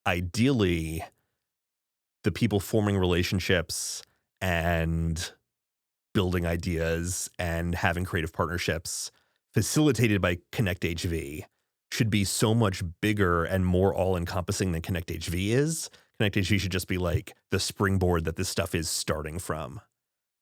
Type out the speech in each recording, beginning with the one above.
ideally, the people forming relationships and building ideas and having creative partnerships facilitated by ConnectHV should be so much bigger and more all-encompassing than ConnectHV is. ConnectHV should just be like the springboard that this stuff is starting from.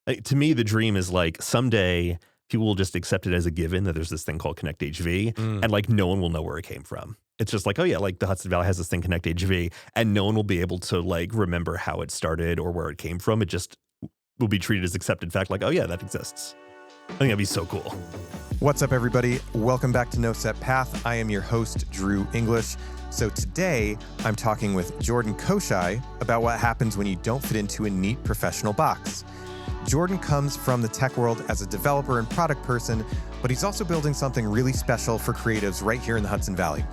Like, to me, the dream is like someday people will just accept it as a given that there's this thing called ConnectHV, and like no one will know where it came from. It's just like, oh yeah, like the Hudson Valley has this thing ConnectHV, and no one will be able to like remember how it started or where it came from. It just will be treated as accepted fact, like, oh yeah, that exists. I think that'd be so cool. What's up, everybody? Welcome back to No Set Path. I am your host, Drew English. So today, I'm talking with Jordan Koschei about what happens when you don't fit into a neat professional box. Jordan comes from the tech world as a developer and product person, but he's also building something really special for creatives right here in the Hudson Valley.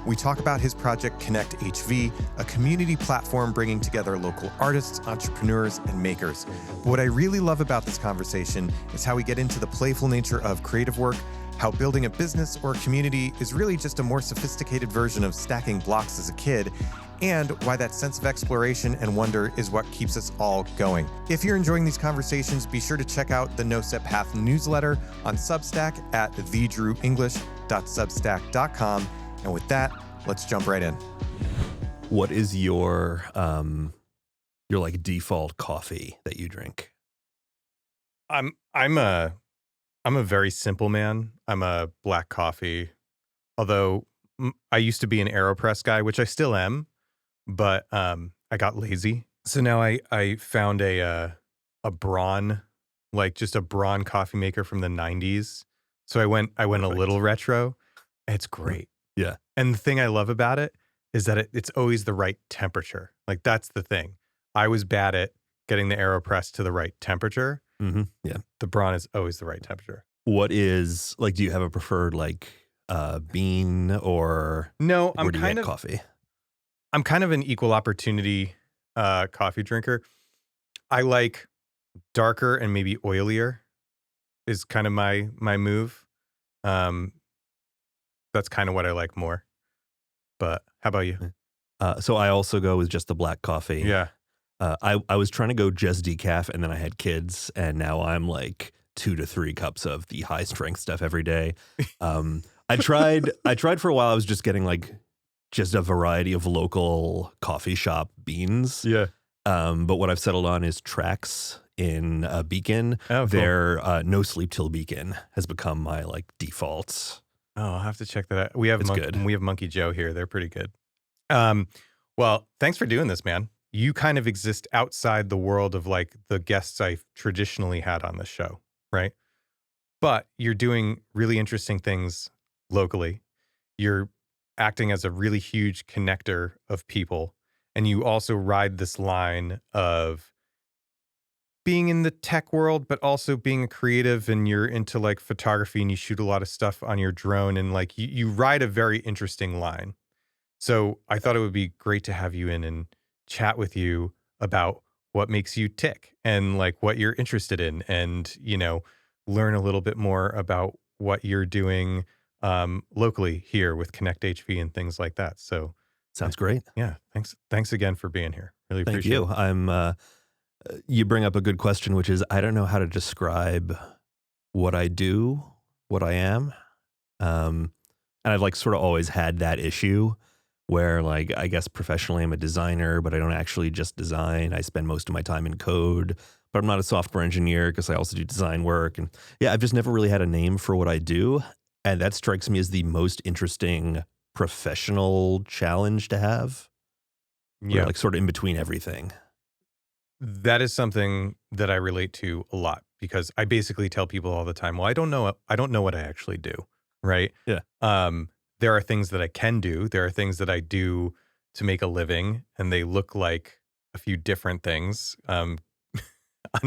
We talk about his project ConnectHV, a community platform bringing together local artists, entrepreneurs, and makers. But what I really love about this conversation is how we get into the playful nature of creative work, how building a business or a community is really just a more sophisticated version of stacking blocks as a kid, and why that sense of exploration and wonder is what keeps us all going. If you're enjoying these conversations, be sure to check out the No Set Path newsletter on Substack at thedrewenglish.substack.com. And with that, let's jump right in. What is your like default coffee that you drink? I'm a very simple man. I'm a black coffee. Although I used to be an AeroPress guy, which I still am, but I got lazy. So now I found a Braun, like just a Braun coffee maker from the 90s. So I went Perfect. a little retro. It's great. Yeah. And the thing I love about it is that it's always the right temperature. Like that's the thing. I was bad at getting the AeroPress to the right temperature. Mm-hmm. Yeah. The Braun is always the right temperature. What is like? Do you have a preferred like bean or No? where do you get coffee? I'm kind of an equal opportunity coffee drinker. I like darker and maybe oilier is kind of my move. That's kind of what I like more. But how about you? So I also go with just the black coffee. Yeah. I was trying to go just decaf, and then I had kids, and now I'm like 2 to 3 cups of the high strength stuff every day. I tried for a while. I was just getting like just a variety of local coffee shop beans. Yeah. But what I've settled on is Tracks in Beacon. Oh, cool. Their No Sleep Till Beacon has become my like default. Oh, I'll have to check that out. We have good. We have Monkey Joe here. They're pretty good. Well, thanks for doing this, man. You kind of exist outside the world of like the guests I've traditionally had on the show, right? But you're doing really interesting things locally. You're acting as a really huge connector of people. And you also ride this line of being in the tech world, but also being a creative, and you're into like photography and you shoot a lot of stuff on your drone, and like you ride a very interesting line. So I thought it would be great to have you in and chat with you about what makes you tick and like what you're interested in, and, you know, learn a little bit more about what you're doing locally here with ConnectHV and things like that. So Sounds great. yeah, thanks again for being here. Really Thank appreciate you. it. You bring up a good question, which is I don't know how to describe what I do, what I am. And I've like sort of always had that issue where like, I guess professionally I'm a designer, but I don't actually just design. I spend most of my time in code, but I'm not a software engineer because I also do design work. And yeah, I've just never really had a name for what I do. And that strikes me as the most interesting professional challenge to have. Yeah. We're like sort of in between everything. That is something that I relate to a lot because I basically tell people all the time, well, I don't know what I actually do, right? Yeah. There are things that I can do. There are things that I do to make a living, and they look like a few different things on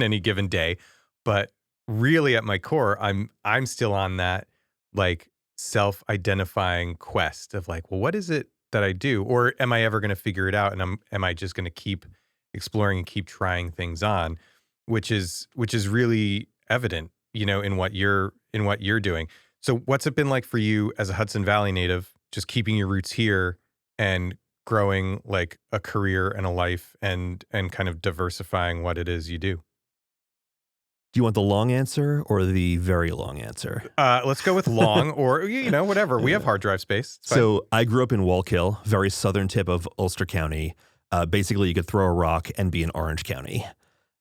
any given day. But really at my core, I'm still on that like self-identifying quest of like, well, what is it that I do? Or am I ever going to figure it out? And am I just going to keep exploring and keep trying things on, which is really evident, you know, in what you're doing. So what's it been like for you as a Hudson Valley native, just keeping your roots here and growing like a career and a life and kind of diversifying what it is you do? Do you want the long answer or the very long answer? Let's go with long or, whatever. We have Yeah. hard drive space. It's fine. So I grew up in Wallkill, very southern tip of Ulster County. Basically, you could throw a rock and be in Orange County.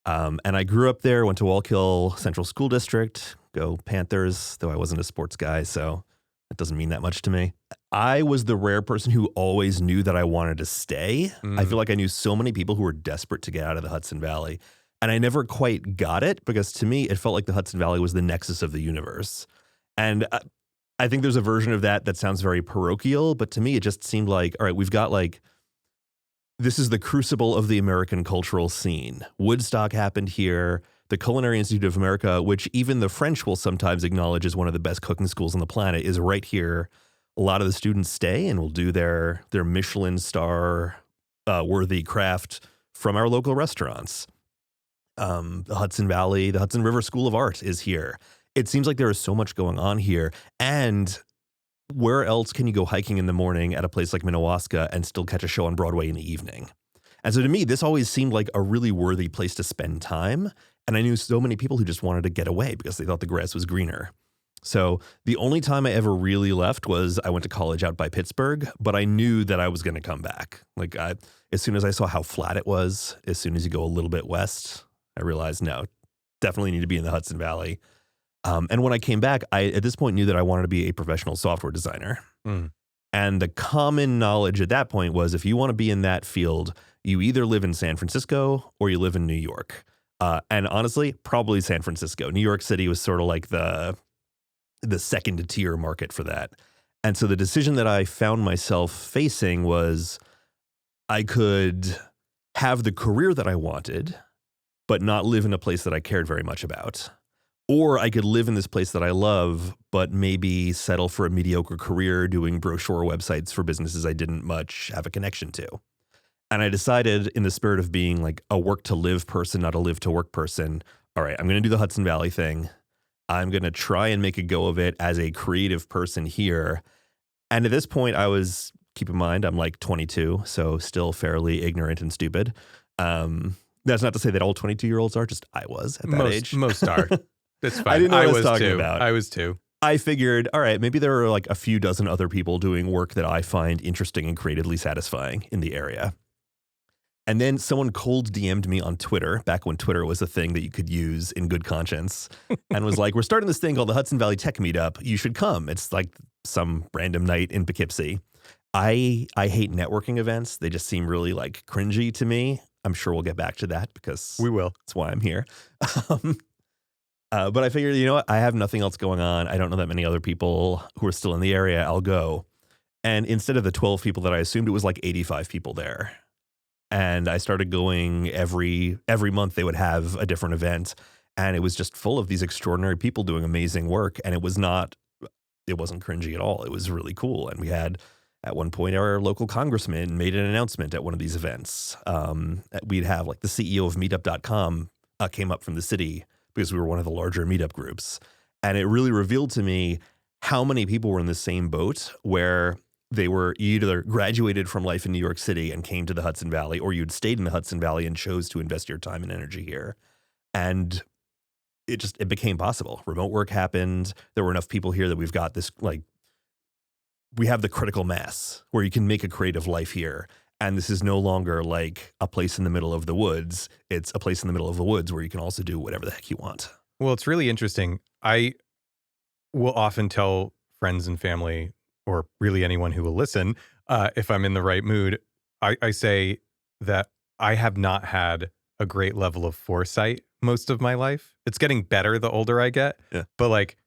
And I grew up there, went to Wallkill Central School District, go Panthers, though I wasn't a sports guy, so it doesn't mean that much to me. I was the rare person who always knew that I wanted to stay. I feel like I knew so many people who were desperate to get out of the Hudson Valley. And I never quite got it because to me, it felt like the Hudson Valley was the nexus of the universe. And I think there's a version of that that sounds very parochial, but to me, it just seemed like, all right, we've got like, this is the crucible of the American cultural scene. Woodstock happened here. The Culinary Institute of America, which even the French will sometimes acknowledge as one of the best cooking schools on the planet, is right here. A lot of the students stay and will do their Michelin star worthy craft from our local restaurants. The Hudson Valley, the Hudson River School of Art is here. It seems like there is so much going on here. And where else can you go hiking in the morning at a place like Minnewaska and still catch a show on Broadway in the evening? And so to me, this always seemed like a really worthy place to spend time. And I knew so many people who just wanted to get away because they thought the grass was greener. So the only time I ever really left was I went to college out by Pittsburgh, but I knew that I was going to come back. Like as soon as I saw how flat it was, as soon as you go a little bit west, I realized, no, definitely need to be in the Hudson Valley. And when I came back, I, at this point, knew that I wanted to be a professional software designer. And the common knowledge at that point was if you want to be in that field, you either live in San Francisco or you live in New York. And honestly, probably San Francisco. New York City was sort of like the second tier market for that. And so the decision that I found myself facing was I could have the career that I wanted, but not live in a place that I cared very much about. Or I could live in this place that I love, but maybe settle for a mediocre career doing brochure websites for businesses I didn't much have a connection to. And I decided, in the spirit of being like a work to live person, not a live to work person, all right, I'm going to do the Hudson Valley thing. I'm going to try and make a go of it as a creative person here. And at this point, keep in mind, I'm like 22, so still fairly ignorant and stupid. That's not to say that all 22-year-olds are, just I was at that age. Most are. That's fine. I didn't know what I was talking too. about. I was too. I figured, all right, maybe there are like a few dozen other people doing work that I find interesting and creatively satisfying in the area. And then someone cold DM'd me on Twitter, back when Twitter was a thing that you could use in good conscience, and was like, we're starting this thing called the Hudson Valley Tech Meetup. You should come. It's like some random night in Poughkeepsie. I hate networking events. They just seem really like cringy to me. I'm sure we'll get back to that because we will. That's why I'm here. But I figured, you know what? I have nothing else going on. I don't know that many other people who are still in the area. I'll go. And instead of the 12 people that I assumed, it was like 85 people there. And I started going every month. They would have a different event. And it was just full of these extraordinary people doing amazing work. And it wasn't cringy at all. It was really cool. And we had, at one point, our local congressman made an announcement at one of these events. We'd have like the CEO of meetup.com came up from the city because we were one of the larger meetup groups. And it really revealed to me how many people were in the same boat where they were either graduated from life in New York City and came to the Hudson Valley, or you'd stayed in the Hudson Valley and chose to invest your time and energy here. And it became possible. Remote work happened. There were enough people here that we've got this, like, we have the critical mass where you can make a creative life here. And this is no longer like a place in the middle of the woods. It's a place in the middle of the woods where you can also do whatever the heck you want. Well, it's really interesting. I will often tell friends and family, or really anyone who will listen, if I'm in the right mood, I say that I have not had a great level of foresight most of my life. It's getting better the older I get. Yeah. But like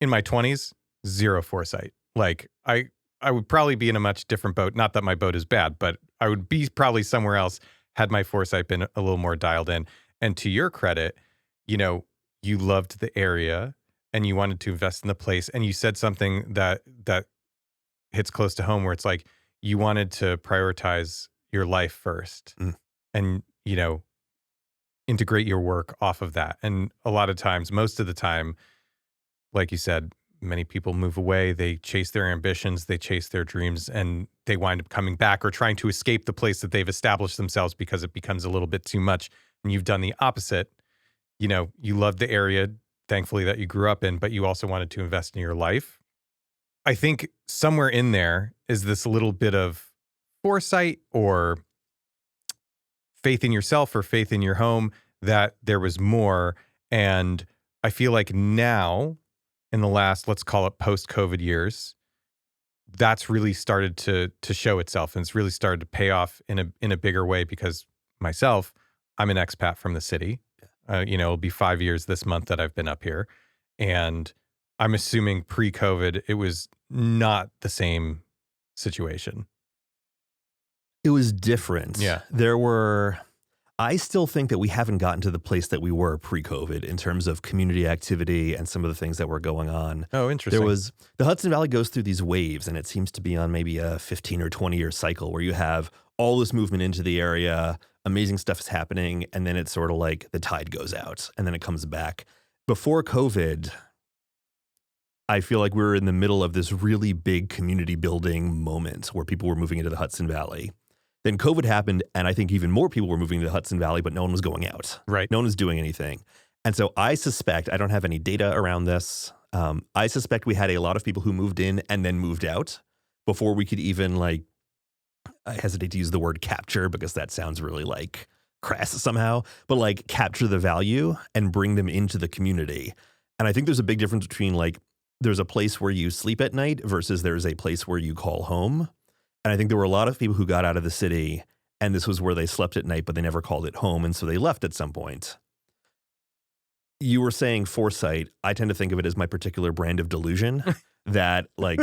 in my 20s, zero foresight. Like I would probably be in a much different boat. Not that my boat is bad, but I would be probably somewhere else had my foresight been a little more dialed in. And to your credit, you loved the area and you wanted to invest in the place. And you said something that hits close to home where it's like you wanted to prioritize your life first and, integrate your work off of that. And a lot of times, most of the time, like you said, many people move away, they chase their ambitions, they chase their dreams, and they wind up coming back or trying to escape the place that they've established themselves because it becomes a little bit too much. And you've done the opposite. You know, you love the area, thankfully, that you grew up in, but you also wanted to invest in your life. I think somewhere in there is this little bit of foresight or faith in yourself or faith in your home that there was more. And I feel like now, in the last, let's call it post-COVID years, that's really started to show itself, and it's really started to pay off in a bigger way because myself, I'm an expat from the city. You know, it'll be 5 years this month that I've been up here, and I'm assuming pre-COVID it was not the same situation. It was different. Yeah. I still think that we haven't gotten to the place that we were pre-COVID in terms of community activity and some of the things that were going on. Oh, interesting. The Hudson Valley goes through these waves, and it seems to be on maybe a 15 or 20-year cycle where you have all this movement into the area, amazing stuff is happening, and then it's sort of like the tide goes out, and then it comes back. Before COVID, I feel like we were in the middle of this really big community building moment where people were moving into the Hudson Valley. Then COVID happened, and I think even more people were moving to the Hudson Valley, but no one was going out. Right. No one was doing anything. And so I suspect, I don't have any data around this, I suspect we had a lot of people who moved in and then moved out before we could even, like, I hesitate to use the word capture because that sounds really, like, crass somehow, but, like, capture the value and bring them into the community. And I think there's a big difference between, like, there's a place where you sleep at night versus there's a place where you call home. And I think there were a lot of people who got out of the city and this was where they slept at night, but they never called it home. And so they left at some point. You were saying foresight. I tend to think of it as my particular brand of delusion that, like,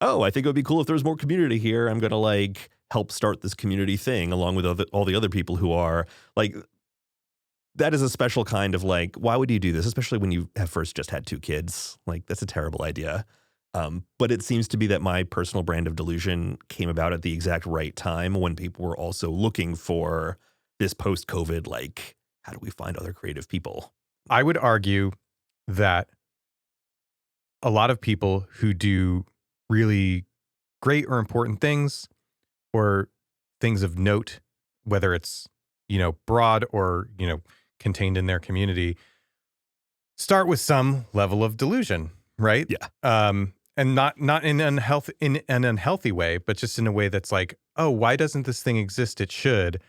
oh, I think it would be cool if there was more community here. I'm going to, like, help start this community thing along with all the other people who are, like, that is a special kind of, like, why would you do this? Especially when you have first just had 2 kids. Like, that's a terrible idea. But it seems to be that my personal brand of delusion came about at the exact right time when people were also looking for this post-COVID, like, how do we find other creative people? I would argue that a lot of people who do really great or important things or things of note, whether it's, you know, broad or, you know, contained in their community, start with some level of delusion, right? Yeah. And not in an unhealthy way, but just in a way that's like, oh, why doesn't this thing exist? It should.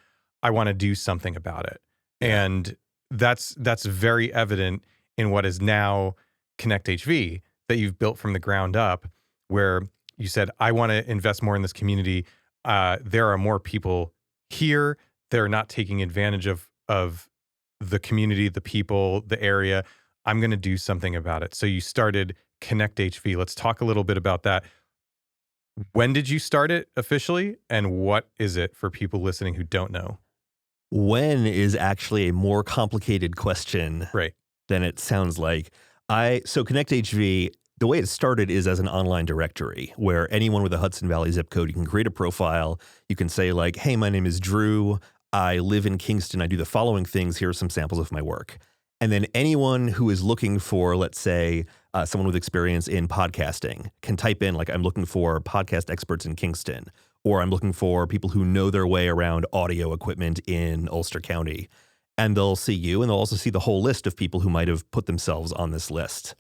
I want to do something about it. Yeah. And that's very evident in what is now ConnectHV that you've built from the ground up, where you said, I want to invest more in this community. There are more people here. They're not taking advantage of the community, the people, the area. I'm going to do something about it. So you started ConnectHV. Let's talk a little bit about that. When did you start it officially? And what is it for people listening who don't know? When is actually a more complicated question Right. than it sounds like. So ConnectHV, the way it started is as an online directory where anyone with a Hudson Valley zip code, you can create a profile. You can say, like, hey, my name is Drew. I live in Kingston. I do the following things. Here are some samples of my work. And then anyone who is looking for, let's say, someone with experience in podcasting can type in, like, I'm looking for podcast experts in Kingston, or I'm looking for people who know their way around audio equipment in Ulster County. And they'll see you, and they'll also see the whole list of people who might have put themselves on this list.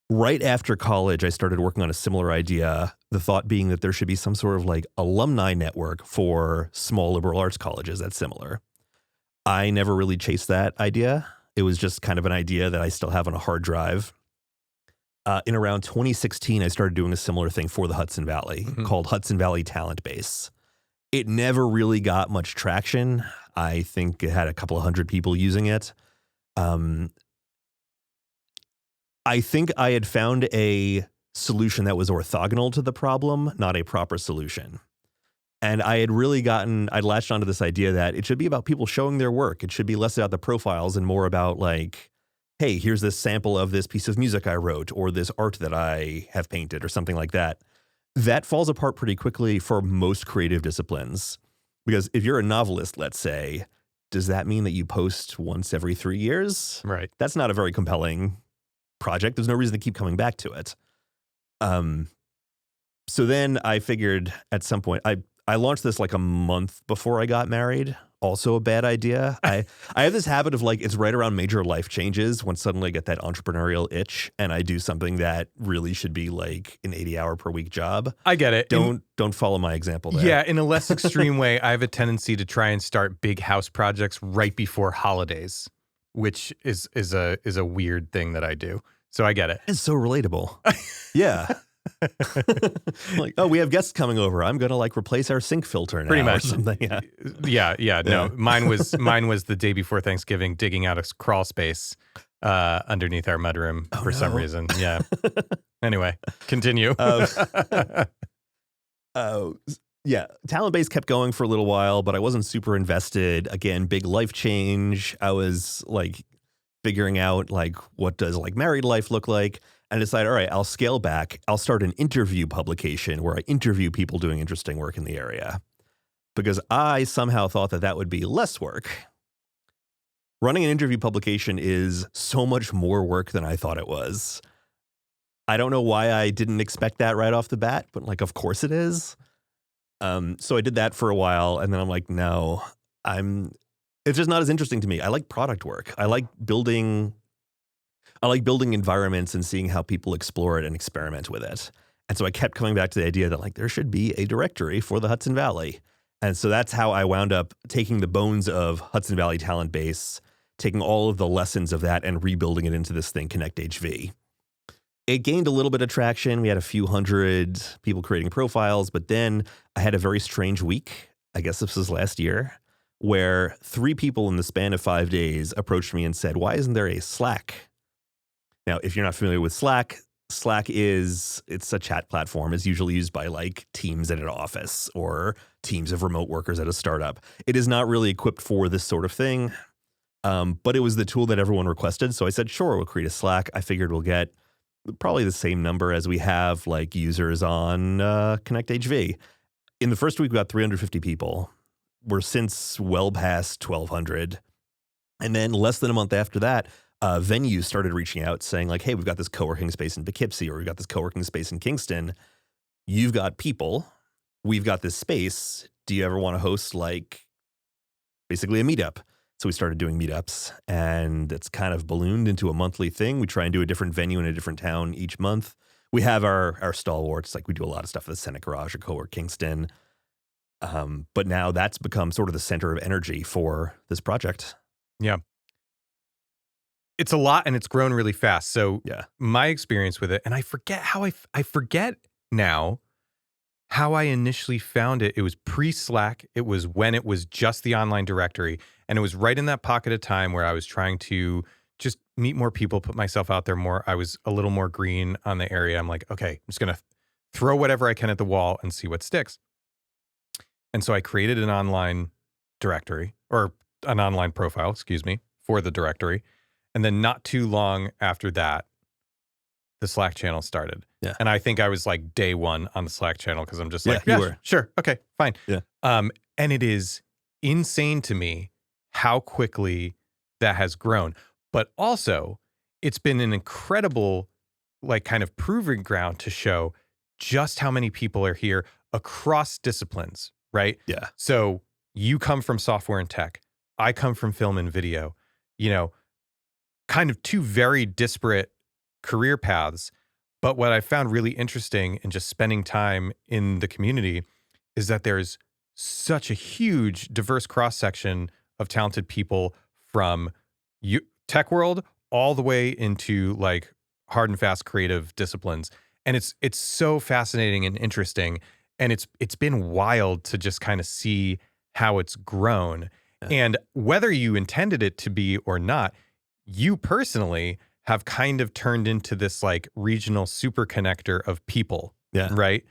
Right after college, I started working on a similar idea, the thought being that there should be some sort of, like, alumni network for small liberal arts colleges that's similar. I never really chased that idea. It was just kind of an idea that I still have on a hard drive. In around 2016, I started doing a similar thing for the Hudson Valley called Hudson Valley Talent Base. It never really got much traction. I think it had a couple of hundred people using it. I think I had found a solution that was orthogonal to the problem, not a proper solution. And I'd latched onto this idea that it should be about people showing their work. It should be less about the profiles and more about, like, hey, here's this sample of this piece of music I wrote or this art that I have painted or something like that. That falls apart pretty quickly for most creative disciplines. Because if you're a novelist, let's say, does that mean that you post once every 3 years? Right. That's not a very compelling project. There's no reason to keep coming back to it. So then I figured at some point I launched this like a month before I got married. Also a bad idea. I have this habit of like it's right around major life changes when suddenly I get that entrepreneurial itch and I do something that really should be like an 80-hour per week job. I get it. Don't follow my example there. Yeah, in a less extreme way, I have a tendency to try and start big house projects right before holidays, which is a weird thing that I do. So I get it. It's so relatable. Yeah. Like, oh, we have guests coming over. I'm gonna like replace our sink filter now. Pretty much. Or something. Yeah. Yeah. No, mine was the day before Thanksgiving, digging out a crawl space underneath our mudroom for some reason. Yeah. Anyway, continue. Yeah, talent base kept going for a little while, but I wasn't super invested. Again, big life change. I was like figuring out like what does like married life look like, and I decided, all right, I'll scale back. I'll start an interview publication where I interview people doing interesting work in the area, because I somehow thought that that would be less work. Running an interview publication is so much more work than I thought it was. I don't know why I didn't expect that right off the bat, but like, of course it is. So I did that for a while, and then I'm like, no, it's just not as interesting to me. I like product work. I like building environments and seeing how people explore it and experiment with it. And so I kept coming back to the idea that like there should be a directory for the Hudson Valley. And so that's how I wound up taking the bones of Hudson Valley Talent Base, taking all of the lessons of that and rebuilding it into this thing, ConnectHV. It gained a little bit of traction. We had a few hundred people creating profiles, but then I had a very strange week. I guess this was last year, where 3 people in the span of 5 days approached me and said, why isn't there a Slack? Now, if you're not familiar with Slack, it's a chat platform. It's usually used by like teams at an office or teams of remote workers at a startup. It is not really equipped for this sort of thing, but it was the tool that everyone requested. So I said, sure, we'll create a Slack. I figured we'll get probably the same number as we have like users on ConnectHV. In the first week, we got 350 people. We're since well past 1,200. And then less than a month after that, venues started reaching out saying like, hey, we've got this co-working space in Poughkeepsie, or we've got this co-working space in Kingston. You've got people. We've got this space. Do you ever want to host like basically a meetup? So we started doing meetups, and it's kind of ballooned into a monthly thing. We try and do a different venue in a different town each month. We have our stalwarts, like we do a lot of stuff at the Senate Garage or Co-work Kingston. But now that's become sort of the center of energy for this project. Yeah. It's a lot, and it's grown really fast. So yeah, my experience with it, and I forget how I forget now how I initially found it. It was pre-Slack. It was when it was just the online directory. And it was right in that pocket of time where I was trying to just meet more people, put myself out there more. I was a little more green on the area. I'm like, okay, I'm just going to throw whatever I can at the wall and see what sticks. And so I created an online directory, or an online profile, excuse me, for the directory. And then not too long after that, the Slack channel started. Yeah. And I think I was like day one on the Slack channel, because I'm just like, you yeah, were. sure. Okay, fine. Yeah. And it is insane to me how quickly that has grown. But also, it's been an incredible, like, kind of proving ground to show just how many people are here across disciplines, right? Yeah. So you come from software and tech. I come from film and video, kind of 2 very disparate career paths. But what I found really interesting in just spending time in the community is that there's such a huge diverse cross-section of talented people from tech world all the way into like hard and fast creative disciplines. And it's so fascinating and interesting. And it's been wild to just kind of see how it's grown. Yeah. And whether you intended it to be or not, you personally have kind of turned into this like regional super connector of people. Yeah. Right.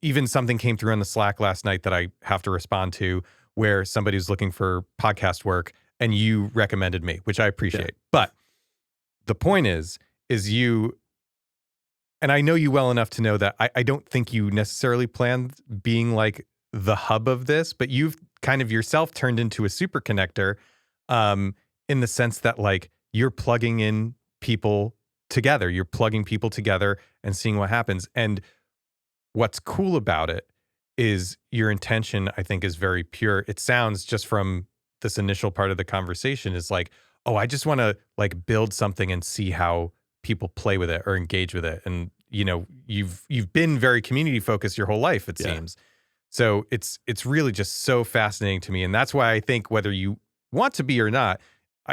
Even something came through on the Slack last night that I have to respond to, where somebody was looking for podcast work and you recommended me, which I appreciate. Yeah. But the point is you, and I know you well enough to know that I don't think you necessarily planned being like the hub of this, but you've kind of yourself turned into a super connector, in the sense that like you're plugging in people together, you're plugging people together and seeing what happens. And what's cool about it is your intention, I think, is very pure. It sounds just from this initial part of the conversation is like, oh, I just want to like build something and see how people play with it or engage with it. And you've been very community focused your whole life, it seems. So it's really just so fascinating to me. And that's why I think whether you want to be or not,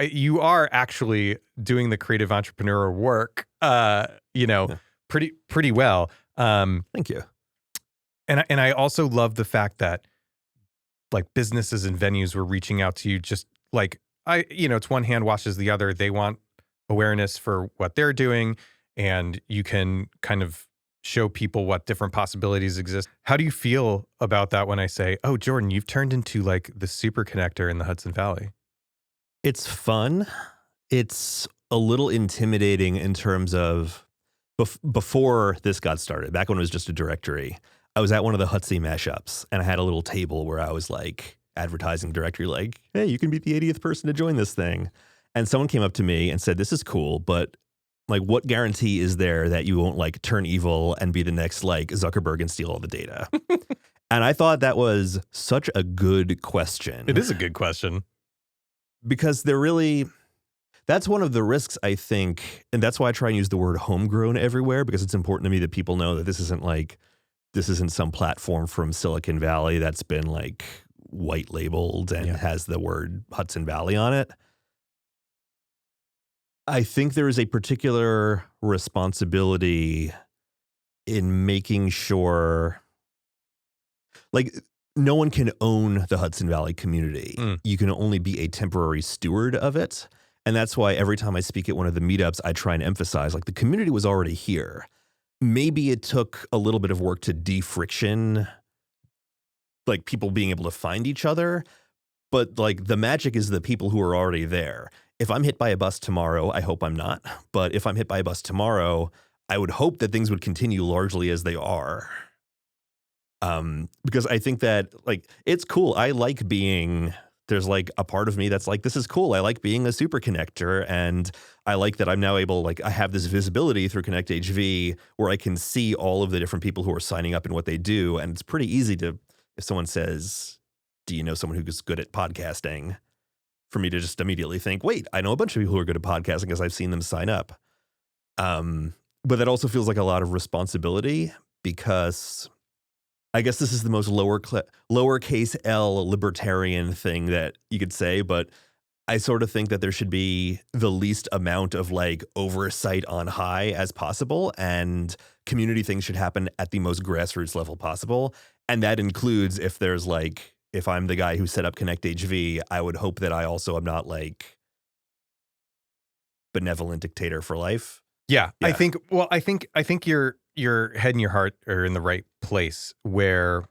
you are actually doing the creative entrepreneur work, Yeah. pretty well. Thank you. And I also love the fact that like businesses and venues were reaching out to you just like it's one hand washes the other. They want awareness for what they're doing, and you can kind of show people what different possibilities exist. How do you feel about that when I say, "Oh, Jordan, you've turned into like the super connector in the Hudson Valley"? It's fun. It's a little intimidating in terms of before this got started, back when it was just a directory. I was at one of the Hudson mashups and I had a little table where I was like advertising directory, like, hey, you can be the 80th person to join this thing. And someone came up to me and said, this is cool, but like, what guarantee is there that you won't like turn evil and be the next like Zuckerberg and steal all the data? And I thought that was such a good question. It is a good question. Because that's one of the risks, I think. And that's why I try and use the word homegrown everywhere, because it's important to me that people know that this isn't some platform from Silicon Valley that's been like white labeled and has the word Hudson Valley on it. I think there is a particular responsibility in making sure, like, no one can own the Hudson Valley community. You can only be a temporary steward of it. And that's why every time I speak at one of the meetups, I try and emphasize, like, the community was already here. Maybe it took a little bit of work to de-friction, like, people being able to find each other. But, like, the magic is the people who are already there. If I'm hit by a bus tomorrow, I hope I'm not. But if I'm hit by a bus tomorrow, I would hope that things would continue largely as they are. Because I think that, like, it's cool. I like there's like a part of me that's like, this is cool. I like being a super connector. And I like that I'm now able, like, I have this visibility through ConnectHV where I can see all of the different people who are signing up and what they do. And it's pretty easy to, if someone says, do you know someone who's good at podcasting? For me to just immediately think, wait, I know a bunch of people who are good at podcasting because I've seen them sign up. But that also feels like a lot of responsibility, because I guess this is the most lowercase L libertarian thing that you could say, but I sort of think that there should be the least amount of like oversight on high as possible, and community things should happen at the most grassroots level possible. And that includes if I'm the guy who set up ConnectHV, I would hope that I also am not like benevolent dictator for life. Yeah. I think your head and your heart are in the right place where,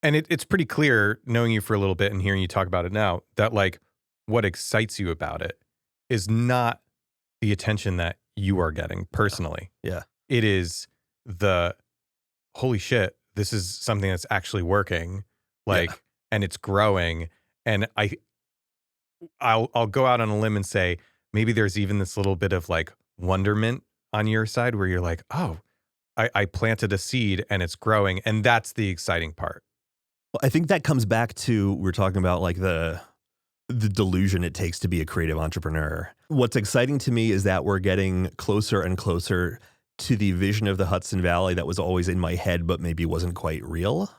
and it's pretty clear knowing you for a little bit and hearing you talk about it now, that like what excites you about it is not the attention that you are getting personally. Yeah. It is the holy shit, this is something that's actually working, like, and it's growing. And I'll go out on a limb and say, maybe there's even this little bit of like wonderment on your side where you're like, oh, I planted a seed and it's growing. And that's the exciting part. Well, I think that comes back to, we're talking about like the delusion it takes to be a creative entrepreneur. What's exciting to me is that we're getting closer and closer to the vision of the Hudson Valley that was always in my head, but maybe wasn't quite real,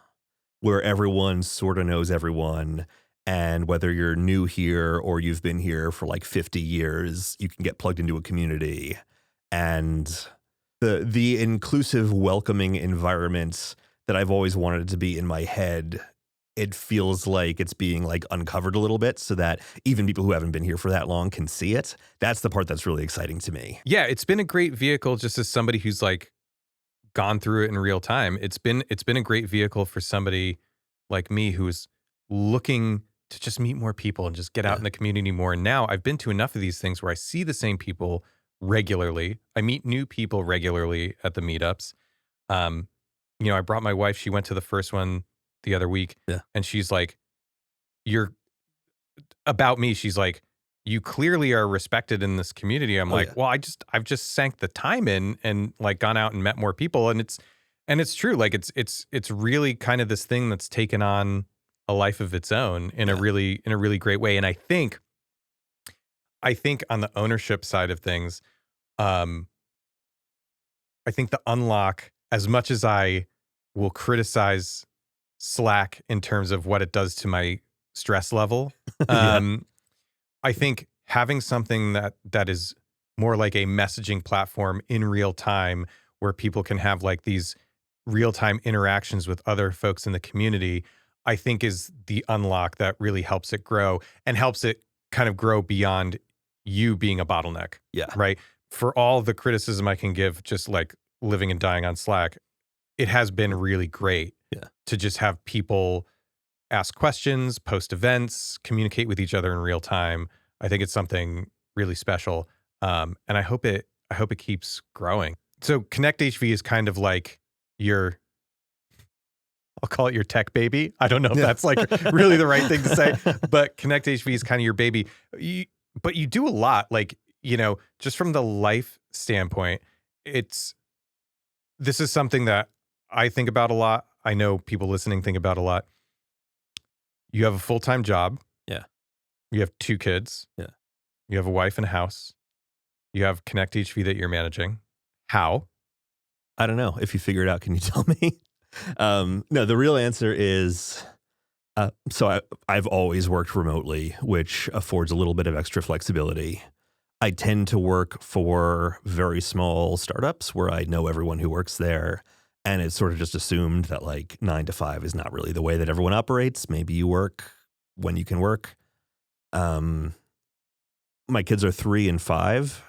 where everyone sort of knows everyone. And whether you're new here or you've been here for like 50 years, you can get plugged into a community. And the inclusive, welcoming environment that I've always wanted it to be in my head, it feels like it's being like uncovered a little bit so that even people who haven't been here for that long can see it. That's the part that's really exciting to me. Yeah, it's been a great vehicle just as somebody who's like gone through it in real time. It's been a great vehicle for somebody like me who's looking to just meet more people and just get out in the community more. And now I've been to enough of these things where I see the same people regularly. I meet new people regularly at the meetups. I brought my wife, she went to the first one the other week, and she's like, you're about me. She's like, you clearly are respected in this community. I'm well, I've just sank the time in and like gone out and met more people. And And it's true. Like it's really kind of this thing that's taken on a life of its own in Yeah. a really great way. And I think on the ownership side of things, um, I think the unlock, as much as I will criticize Slack in terms of what it does to my stress level, Yeah. um, I think having something that is more like a messaging platform in real time where people can have like these real time interactions with other folks in the community, I think is the unlock that really helps it grow and helps it kind of grow beyond you being a bottleneck, Yeah. right? For all the criticism I can give, just like living and dying on Slack, it has been really great Yeah. to just have people ask questions, post events, communicate with each other in real time. I think it's something really special, and I hope it keeps growing. So Connect HV is kind of like your, I'll call it your tech baby. I don't know if Yeah. that's like really the right thing to say, but Connect HV is kind of your baby. You, but you do a lot, like, you know, just from the life standpoint. It's This is something that I think about a lot. I know people listening think about a lot. You have a full time job. Yeah. You have 2 kids. Yeah. You have a wife and a house. You have Connect HV that you're managing. How? I don't know. If you figure it out, can you tell me? No, the real answer is I've always worked remotely, which affords a little bit of extra flexibility. I tend to work for very small startups where I know everyone who works there. And it's sort of just assumed that like 9 to 5 is not really the way that everyone operates. Maybe you work when you can work. Um, my kids are 3 and 5,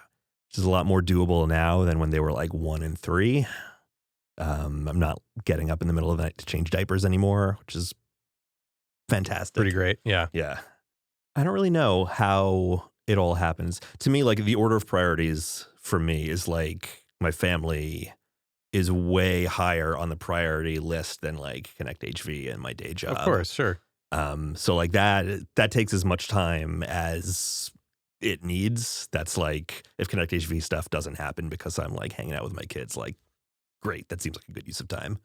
which is a lot more doable now than when they were like 1 and 3. I'm not getting up in the middle of the night to change diapers anymore, which is Pretty fantastic. great. Yeah. Yeah. I don't really know how it all happens. To me, like the order of priorities for me is like my family is way higher on the priority list than like Connect HV and my day Of job. course. Sure. So like that takes as much time as it needs. That's like if Connect HV stuff doesn't happen because I'm like hanging out with my kids, like great, that seems like a good use of time.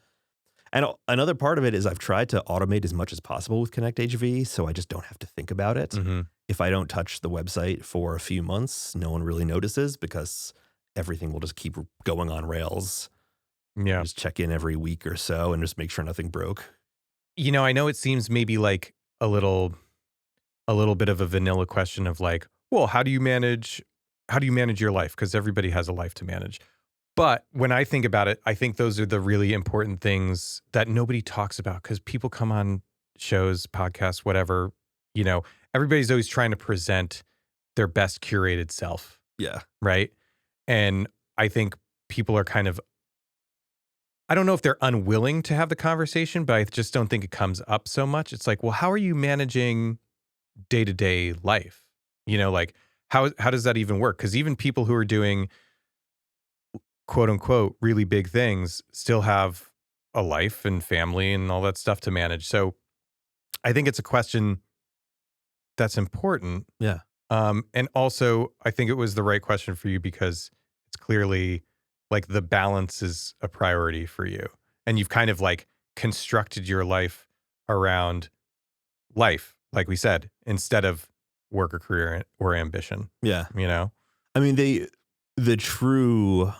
And another part of it is I've tried to automate as much as possible with Connect HV, so I just don't have to think about it. Hmm. If I don't touch the website for a few months, no one really notices because everything will just keep going on rails. Yeah. Just check in every week or so and just make sure nothing broke. You know, I know it seems maybe like a little bit of a vanilla question of like, well, how do you manage your life? Because everybody has a life to manage. But when I think about it, I think those are the really important things that nobody talks about because people come on shows, podcasts, whatever, you know, everybody's always trying to present their best curated self, Yeah. right? And I think people are kind of, I don't know if they're unwilling to have the conversation, but I just don't think it comes up so much. It's like, well, how are you managing day to day life? You know, like how does that even work? Because even people who are doing quote unquote really big things still have a life and family and all that stuff to manage. So I think it's a question that's important. Yeah. And also, I think it was the right question for you because it's clearly like the balance is a priority for you. And you've kind of like constructed your life around life, like we said, instead of work or career or ambition, Yeah. you know? I mean, the true,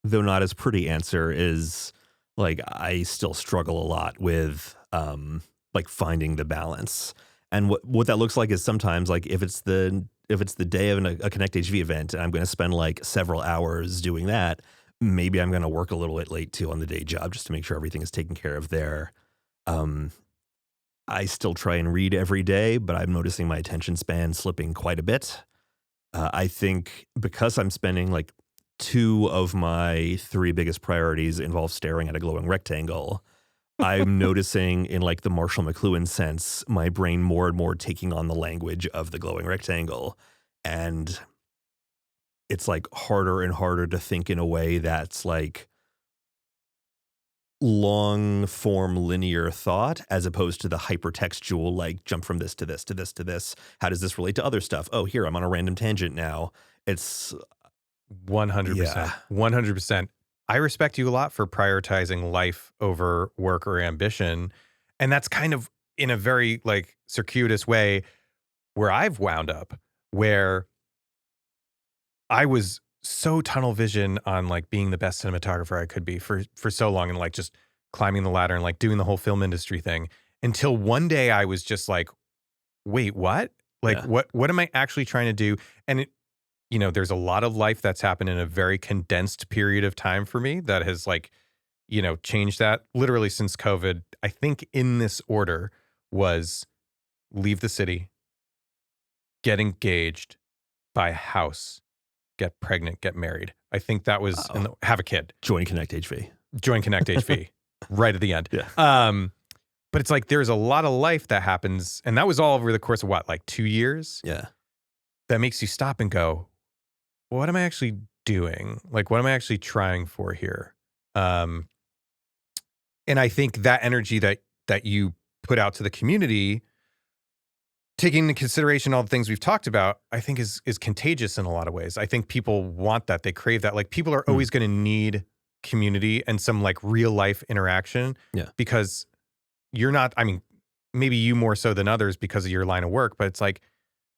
though not as pretty answer is like I still struggle a lot with like finding the balance. And what that looks like is sometimes like if it's the day of a Connect HV event and I'm going to spend like several hours doing that, maybe I'm going to work a little bit late too on the day job just to make sure everything is taken care of there. Um, I still try and read every day, but I'm noticing my attention span slipping quite a bit. I think because I'm spending like 2 of my 3 biggest priorities involve staring at a glowing rectangle, I'm noticing in like the Marshall McLuhan sense, my brain more and more taking on the language of the glowing rectangle. And it's like harder and harder to think in a way that's like long form linear thought as opposed to the hypertextual, like jump from this to this to this to this. How does this relate to other stuff? Oh, here, I'm on a random tangent now. It's, 100%. yeah, 100%. I respect you a lot for prioritizing life over work or ambition. And that's kind of in a very like circuitous way where I've wound up, where I was so tunnel vision on like being the best cinematographer I could be for so long and like just climbing the ladder and like doing the whole film industry thing until one day I was just like, wait, what? Like Yeah. what am I actually trying to do? And it, you know, there's a lot of life that's happened in a very condensed period of time for me that has like, you know, changed that literally since COVID. I think in this order was leave the city, get engaged, buy a house, get pregnant, get married. I think that was Wow. have a kid, Join ConnectHV. join ConnectHV right at the end. Yeah. But it's like there's a lot of life that happens, and that was all over the course of what, like 2 years? Yeah. That makes you stop and go, what am I actually doing? Like, what am I actually trying for here? Um, and I think that energy that you put out to the community, taking into consideration all the things we've talked about, I think is contagious in a lot of ways. I think people want that. They crave that. Like people are Hmm. always going to need community and some like real life interaction Yeah. because you're not, I mean, maybe you more so than others because of your line of work, but it's like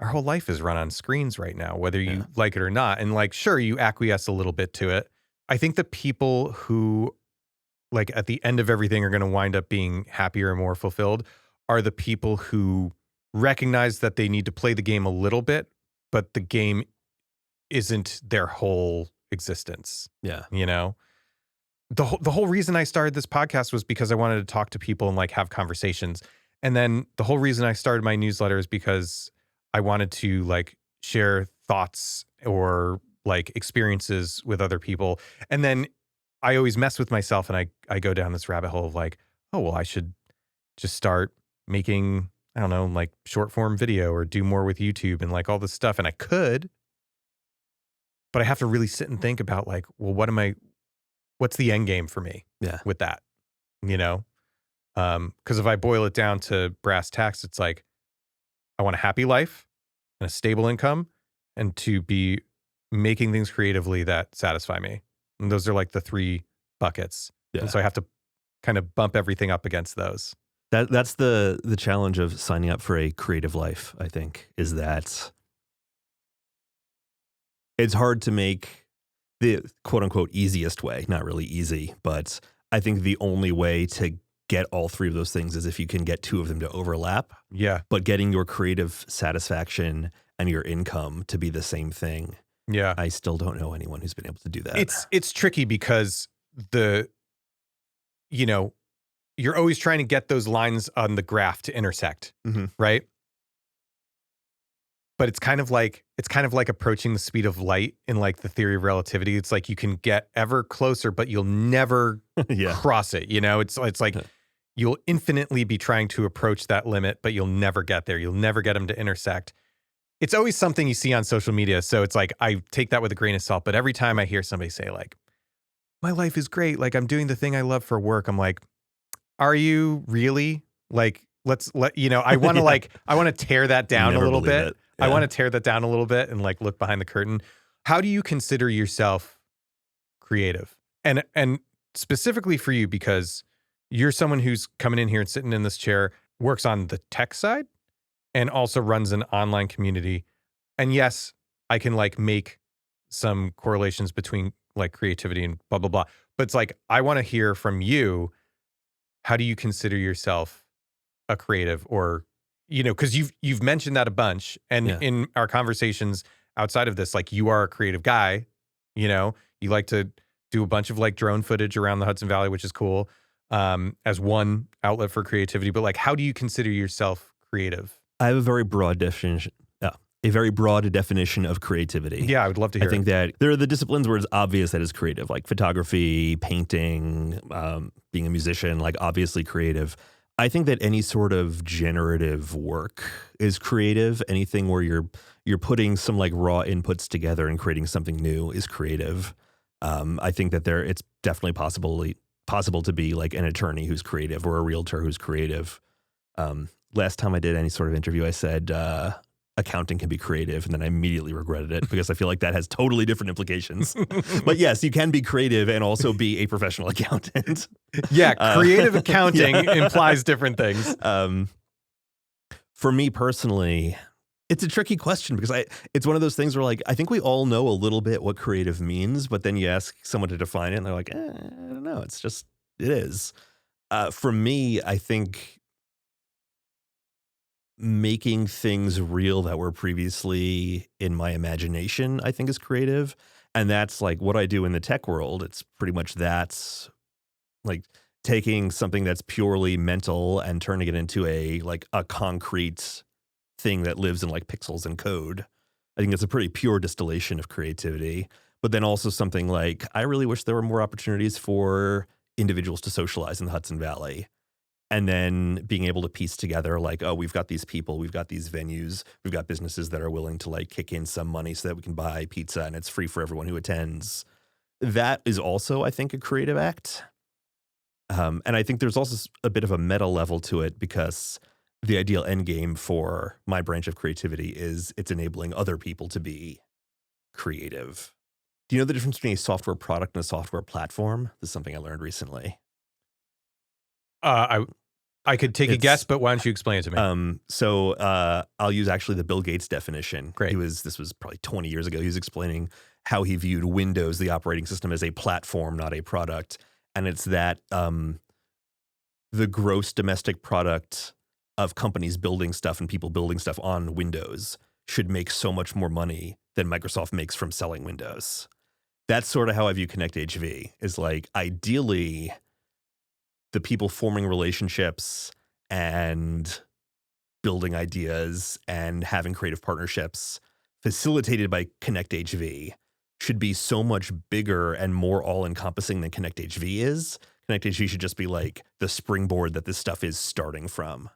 our whole life is run on screens right now, whether Yeah. you like it or not. And like, sure, you acquiesce a little bit to it. I think the people who like at the end of everything are going to wind up being happier and more fulfilled are the people who recognize that they need to play the game a little bit, but the game isn't their whole existence. Yeah. You know, the whole reason I started this podcast was because I wanted to talk to people and like have conversations. And then the whole reason I started my newsletter is because I wanted to like share thoughts or like experiences with other people. And then I always mess with myself and I go down this rabbit hole of like, oh, well, I should just start making, I don't know, like short form video or do more with YouTube and like all this stuff. And I could, but I have to really sit and think about like, well, what's the end game for me Yeah. with that? You know? Because if I boil it down to brass tacks, it's like, I want a happy life and a stable income and to be making things creatively that satisfy me. And those are like the three buckets. Yeah. And so I have to kind of bump everything up against those. That's the challenge of signing up for a creative life, I think, is that it's hard to make the quote unquote easiest way, not really easy, but I think the only way to get all three of those things is if you can get two of them to overlap, Yeah. but getting your creative satisfaction and your income to be the same thing. Yeah. I still don't know anyone who's been able to do that. It's tricky because you know, you're always trying to get those lines on the graph to intersect, Mhm. right? But it's kind of like approaching the speed of light in like the theory of relativity. It's like you can get ever closer, but you'll never Yeah. cross it. You know, it's like Yeah. you'll infinitely be trying to approach that limit, but you'll never get there. You'll never get them to intersect. It's always something you see on social media. So it's like I take that with a grain of salt. But every time I hear somebody say like, my life is great, like I'm doing the thing I love for work, I'm like, are you really? Like, I want to Yeah. like, I want to tear that down a Never little believe bit. it. I Yeah. want to tear that down a little bit and like look behind the curtain. How do you consider yourself creative? And specifically for you, because you're someone who's coming in here and sitting in this chair, works on the tech side and also runs an online community. And yes, I can like make some correlations between like creativity and blah, blah, blah. But it's like, I want to hear from you. How do you consider yourself a creative or, you know, cause you've mentioned that a bunch and Yeah. in our conversations outside of this, like you are a creative guy, you know, you like to do a bunch of like drone footage around the Hudson Valley, which is cool. As one outlet for creativity, but like, how do you consider yourself creative? I have a very broad definition. A very broad definition of creativity. Yeah, I would love to I hear think it. that there are the disciplines where it's obvious that it's creative, like photography, painting, being a musician, like obviously creative. I think that any sort of generative work is creative. Anything where you're putting some like raw inputs together and creating something new is creative. I think that it's definitely possible to be like an attorney who's creative or a realtor who's creative. Last time I did any sort of interview, I said accounting can be creative, and then I immediately regretted it because I feel like that has totally different implications. But yes, you can be creative and also be a professional accountant. Yeah, creative accounting yeah. implies different things. For me personally, it's a tricky question because it's one of those things where like I think we all know a little bit what creative means, but then you ask someone to define it and they're like, I don't know. It's just it is. For me, I think making things real that were previously in my imagination, I think is creative. And that's like what I do in the tech world. It's pretty much that's like taking something that's purely mental and turning it into a concrete thing that lives in like pixels and code. I think it's a pretty pure distillation of creativity. But then also something like I really wish there were more opportunities for individuals to socialize in the Hudson Valley. And then being able to piece together like, oh, we've got these people, we've got these venues, we've got businesses that are willing to like kick in some money so that we can buy pizza and it's free for everyone who attends. That is also, I think, a creative act. And I think there's also a bit of a meta level to it because the ideal end game for my branch of creativity is it's enabling other people to be creative. Do you know the difference between a software product and a software platform? This is something I learned recently. I could take a It's guess, but why don't you explain it to me? I'll use actually the Bill Gates definition. Great. This was probably 20 years ago. He was explaining how he viewed Windows, the operating system, as a platform, not a product. And it's that the gross domestic product of companies building stuff and people building stuff on Windows should make so much more money than Microsoft makes from selling Windows. That's sort of how I view ConnectHV, is like ideally the people forming relationships and building ideas and having creative partnerships facilitated by ConnectHV should be so much bigger and more all-encompassing than ConnectHV is. ConnectHV should just be like the springboard that this stuff is starting from.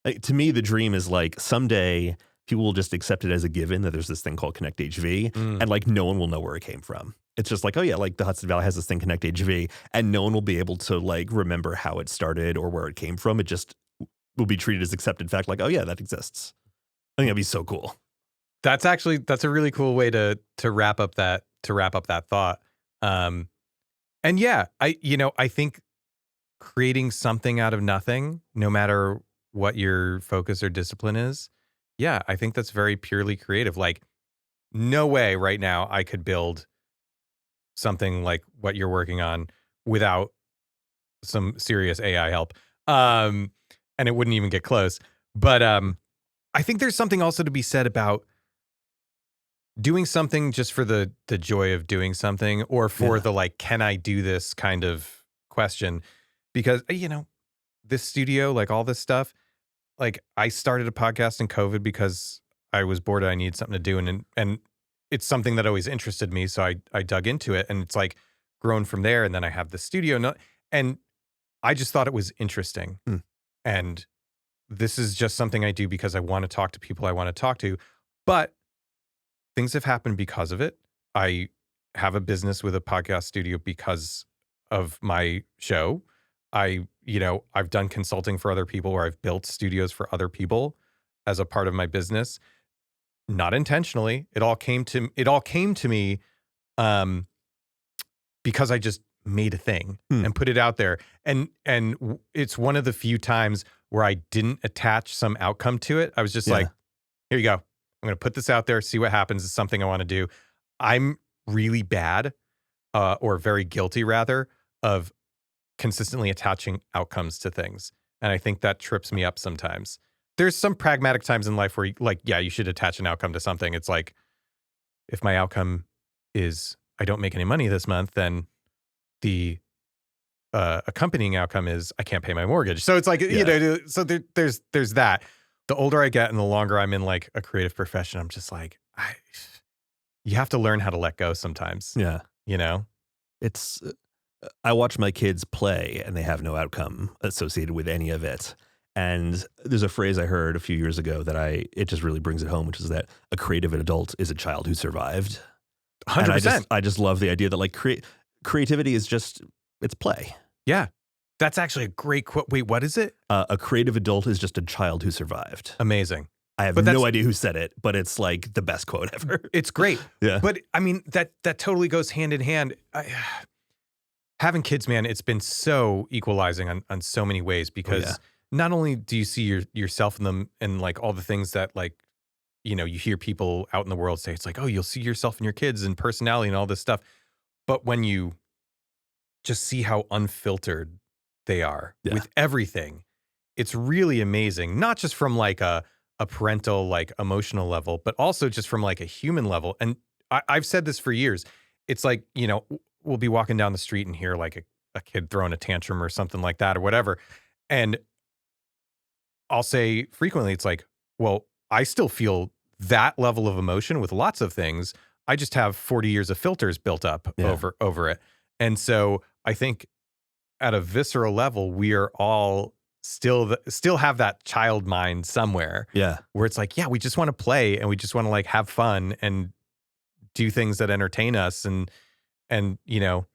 Like, to me, the dream is like someday people will just accept it as a given that there's this thing called ConnectHV and like no one will know where it came from. It's just like, oh yeah, like the Hudson Valley has this thing ConnectHV and no one will be able to like remember how it started or where it came from. It just will be treated as accepted fact like, oh yeah, that exists. I think that'd be so cool. That's a really cool way to wrap up that thought. And yeah, I think creating something out of nothing, no matter what your focus or discipline is, yeah, I think that's very purely creative. Like, no way right now I could build something like what you're working on without some serious AI help. And it wouldn't even get close. But I think there's something also to be said about doing something just for the joy of doing something, or for the like, can I do this kind of question? Because, this studio, like all this stuff, like I started a podcast in COVID because I was bored and I needed something to do. And it's something that always interested me. So I dug into it, and it's like grown from there. And then I have the studio, and I just thought it was interesting. And this is just something I do because I want to talk to people I want to talk to. But things have happened because of it. I have a business with a podcast studio because of my show. I've done consulting for other people where I've built studios for other people as a part of my business. Not intentionally. It all came to me because I just made a thing and put it out there. And it's one of the few times where I didn't attach some outcome to it. I was just like, here you go. I'm going to put this out there, see what happens. It's something I want to do. I'm really bad, or very guilty rather, of consistently attaching outcomes to things. And I think that trips me up sometimes. There's some pragmatic times in life where you should attach an outcome to something. It's like, if my outcome is I don't make any money this month, then the accompanying outcome is I can't pay my mortgage. So it's like, so there's that. The older I get and the longer I'm in like a creative profession, I'm just like, you have to learn how to let go sometimes. Yeah. It's, I watch my kids play and they have no outcome associated with any of it. And there's a phrase I heard a few years ago that it just really brings it home, which is that a creative adult is a child who survived. 100%. And I just love the idea that like creativity is just, it's play. Yeah. That's actually a great quote. Wait, what is it? A creative adult is just a child who survived. Amazing. I have But no idea who said it, but it's like the best quote ever. it's great. Yeah. But I mean, that totally goes hand in hand. Having kids, man, it's been so equalizing on so many ways because not only do you see yourself in them and like all the things that like, you know, you hear people out in the world say, it's like, oh, you'll see yourself in your kids and personality and all this stuff. But when you just see how unfiltered they are with everything, it's really amazing. Not just from like a parental, like emotional level, but also just from like a human level. And I've said this for years. It's like, you know, we'll be walking down the street and hear like a kid throwing a tantrum or something like that or whatever. And I'll say frequently, it's like, well, I still feel that level of emotion with lots of things. I just have 40 years of filters built up over it. And so I think at a visceral level, we are all still have that child mind somewhere. Yeah. Where it's like, yeah, we just want to play and we just want to like have fun and do things that entertain us and you know,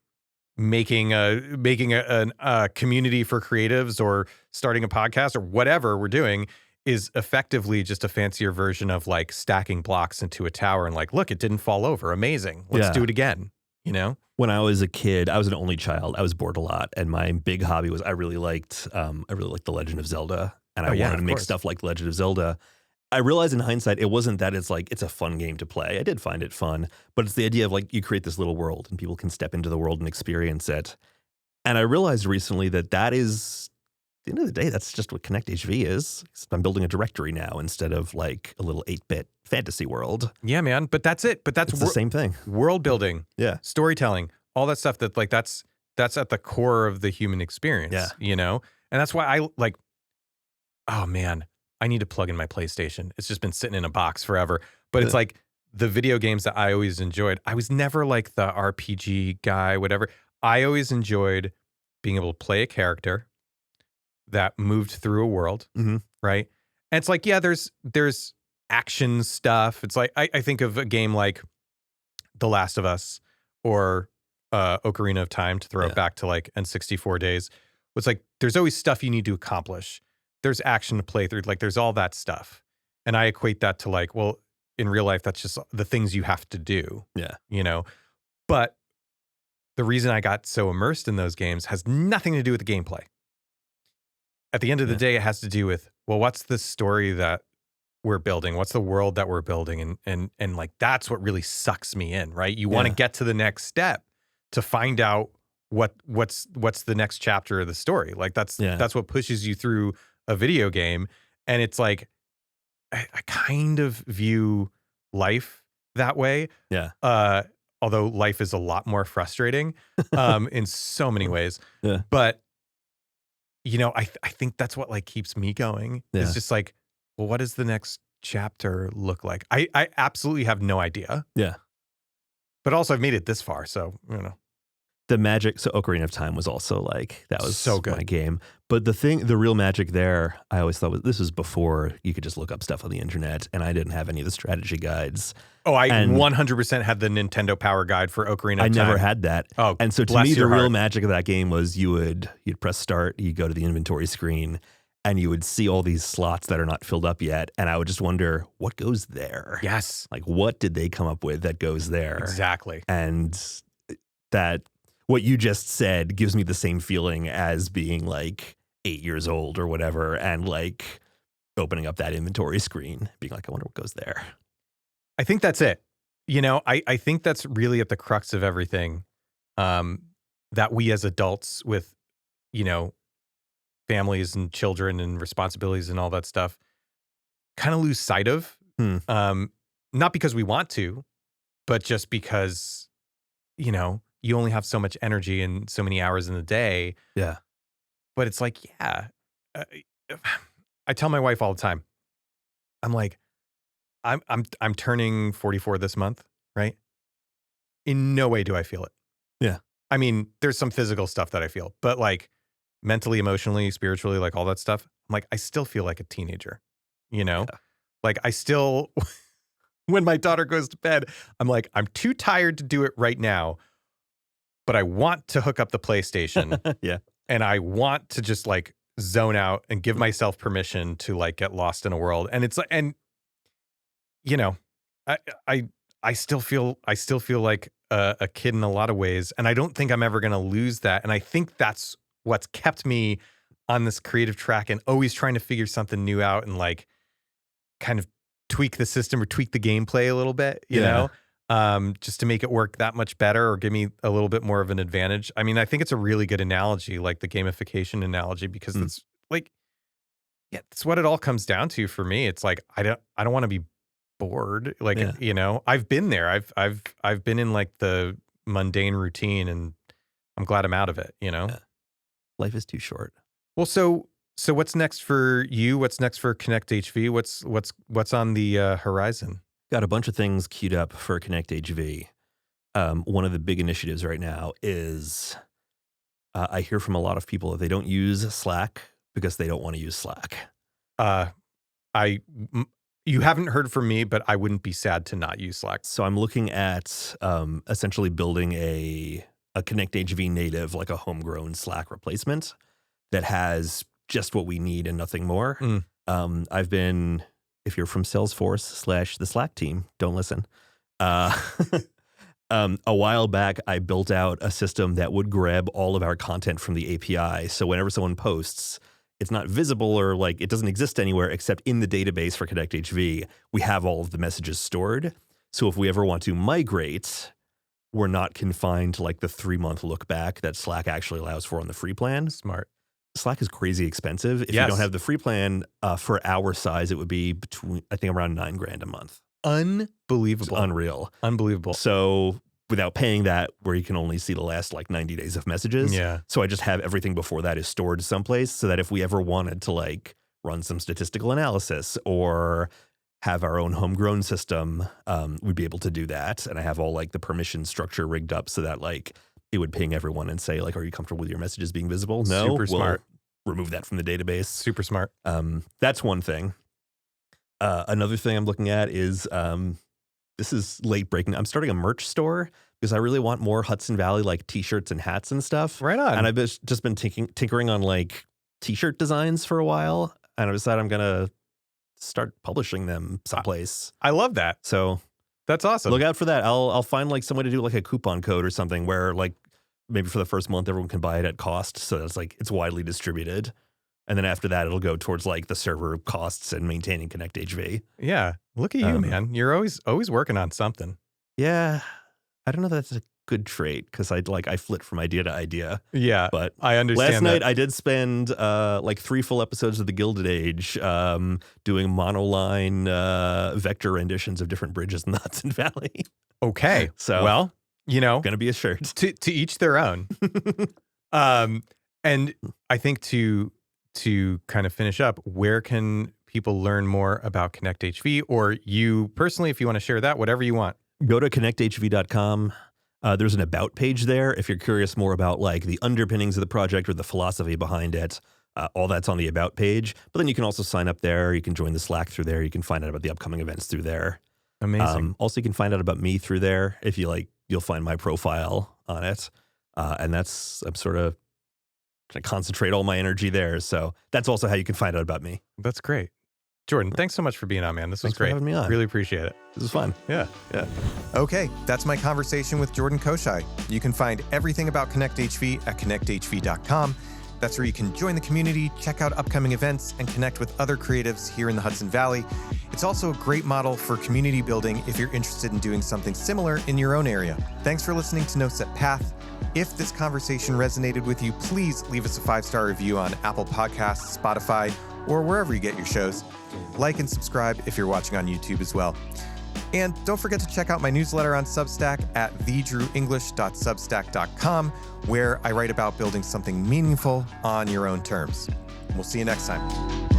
making a community for creatives or starting a podcast or whatever we're doing is effectively just a fancier version of like stacking blocks into a tower and like, look, it didn't fall over. Amazing. Let's do it again. You know? When I was a kid, I was an only child. I was bored a lot. And my big hobby was I really liked The Legend of Zelda. And I wanted to make stuff like Legend of Zelda. I realized in hindsight, it wasn't that it's like, it's a fun game to play. I did find it fun, but it's the idea of like, you create this little world and people can step into the world and experience it. And I realized recently that is, at the end of the day, that's just what ConnectHV is. I'm building a directory now instead of like a little 8-bit fantasy world. Yeah, man. But that's it. But that's the same thing. World building, storytelling, all that stuff that like, that's at the core of the human experience, you know? And that's why I like, oh man, I need to plug in my PlayStation. It's just been sitting in a box forever. But it's like the video games that I always enjoyed. I was never like the RPG guy, whatever. I always enjoyed being able to play a character that moved through a world, right? And it's like, yeah, there's action stuff. It's like, I think of a game like The Last of Us or Ocarina of Time to throw it back to like N64 days. It's like, there's always stuff you need to accomplish. There's action to play through. Like there's all that stuff. And I equate that to like, well, in real life, that's just the things you have to do. Yeah. You know, but the reason I got so immersed in those games has nothing to do with the gameplay. At the end of the day, it has to do with, well, what's the story that we're building? What's the world that we're building? And like, that's what really sucks me in, right? You want to get to the next step to find out what's the next chapter of the story. Like that's what pushes you through a video game. And it's like, I kind of view life that way. Yeah. Although life is a lot more frustrating in so many ways. Yeah. But, you know, I think that's what like keeps me going. Yeah. It's just like, well, what does the next chapter look like? I absolutely have no idea. Yeah. But also I've made it this far. So, you know. The magic, so Ocarina of Time was also like, that was so good. My game. But the real magic there, I always thought this was before you could just look up stuff on the internet, and I didn't have any of the strategy guides. Oh, I 100% had the Nintendo Power Guide for Ocarina of Time. I never had that. Oh, and so to me, the real magic of that game was you'd press start, you'd go to the inventory screen, and you would see all these slots that are not filled up yet. And I would just wonder, what goes there? Yes. Like, what did they come up with that goes there? Exactly. And that... what you just said gives me the same feeling as being like 8 years old or whatever, and like opening up that inventory screen, being like, I wonder what goes there. I think that's it. You know, I think that's really at the crux of everything that we as adults with, you know, families and children and responsibilities and all that stuff kind of lose sight of. Not because we want to, but just because, you know, you only have so much energy and so many hours in the day. Yeah. But it's like, I tell my wife all the time, I'm like, I'm turning 44 this month, right? In no way do I feel it. Yeah. I mean, there's some physical stuff that I feel, but like mentally, emotionally, spiritually, like all that stuff, I'm like, I still feel like a teenager, you know? Yeah. Like I still, when my daughter goes to bed, I'm like, I'm too tired to do it right now. But I want to hook up the PlayStation. Yeah. And I want to just like zone out and give myself permission to like get lost in a world. And it's like, and you know, I I I still feel like a kid in a lot of ways, and I don't think I'm ever going to lose that. And I think that's what's kept me on this creative track and always trying to figure something new out and like kind of tweak the system or tweak the gameplay a little bit, you Yeah. know, just to make it work that much better or give me a little bit more of an advantage. I mean, I think it's a really good analogy, like the gamification analogy, because Mm. it's like, yeah, it's what it all comes down to for me. It's like I don't want to be bored. Like, Yeah. you know, I've been there. I've been in like the mundane routine, and I'm glad I'm out of it, you know? Yeah. Life is too short. Well, so what's next for you? What's next for ConnectHV? What's on the horizon? Got a bunch of things queued up for ConnectHV. One of the big initiatives right now is I hear from a lot of people that they don't use Slack because they don't want to use Slack. Uh, I m- you haven't heard from me, but I wouldn't be sad to not use Slack. So I'm looking at essentially building a ConnectHV native, like a homegrown Slack replacement that has just what we need and nothing more. Mm. I've been, if you're from Salesforce / the Slack team, don't listen. Uh, a while back, I built out a system that would grab all of our content from the API. So whenever someone posts, it's not visible or like it doesn't exist anywhere except in the database for ConnectHV. We have all of the messages stored. So if we ever want to migrate, we're not confined to like the 3-month look back that Slack actually allows for on the free plan. Smart. Slack is crazy expensive. If you Yes. don't have the free plan, for our size, it would be between, I think, around $9,000 a month. It's Unbelievable. unreal. Unbelievable. So without paying that, where you can only see the last like 90 days of messages. Yeah. So I just have everything before that is stored someplace so that if we ever wanted to like run some statistical analysis or have our own homegrown system, we'd be able to do that. And I have all like the permission structure rigged up so that like it would ping everyone and say like, are you comfortable with your messages being visible? No, Super smart. remove that from the database. Super smart. That's one thing. Another thing I'm looking at is this is late breaking. I'm starting a merch store because I really want more Hudson Valley like t-shirts and hats and stuff. Right on. And I've just been tinkering on like t-shirt designs for a while. And I decided I'm going to start publishing them someplace. I love that. So That's awesome. look out for that. I'll find like some way to do like a coupon code or something where like maybe for the first month everyone can buy it at cost. So it's like it's widely distributed. And then after that, it'll go towards like the server costs and maintaining ConnectHV. Yeah. Look at you, man. You're always working on something. Yeah. I don't know if that's a good trait because I flit from idea to idea. Yeah. But I understand last night that. I did spend like 3 full episodes of The Gilded Age doing monoline vector renditions of different bridges in the Hudson Valley. Okay. So well, you know, gonna be a shirt. to each their own. And I think to kind of finish up, where can people learn more about ConnectHV or you personally, if you want to share that, whatever you want? Go to connecthv.com. There's an about page there if you're curious more about like the underpinnings of the project or the philosophy behind it. All that's on the about page. But then you can also sign up there. You can join the Slack through there. You can find out about the upcoming events through there. Amazing. Also, you can find out about me through there. If you like, you'll find my profile on it. And I'm sort of trying to concentrate all my energy there. So that's also how you can find out about me. That's great. Jordan, thanks so much for being on, man. This was Thanks for great. having me on. Really appreciate it. This is fun. Yeah. Yeah. Okay, that's my conversation with Jordan Koschei. You can find everything about ConnectHV at connecthv.com. That's where you can join the community, check out upcoming events, and connect with other creatives here in the Hudson Valley. It's also a great model for community building if you're interested in doing something similar in your own area. Thanks for listening to No Set Path. If this conversation resonated with you, please leave us a 5-star review on Apple Podcasts, Spotify, or wherever you get your shows. Like and subscribe if you're watching on YouTube as well. And don't forget to check out my newsletter on Substack at thedrewenglish.substack.com, where I write about building something meaningful on your own terms. We'll see you next time.